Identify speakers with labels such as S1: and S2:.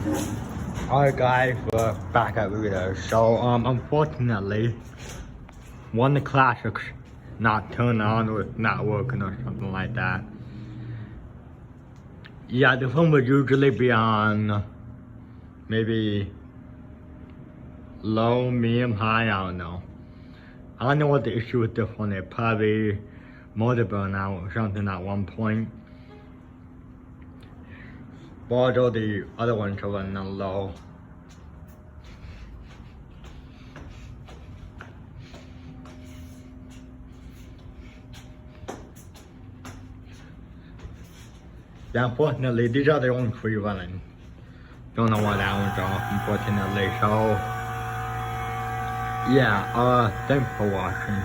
S1: Alright guys, we're back at Rita. So unfortunately, one of the classics not turned on or it's not working or something like that. Yeah, the phone would usually be on maybe low, medium, high, I don't know. I don't know what the issue with this one is. Probably motor burnout or something at one point. Although the other ones are running on low. Yeah, unfortunately, these are the only three running. Don't know why that one's off, unfortunately. So, yeah, thanks for watching.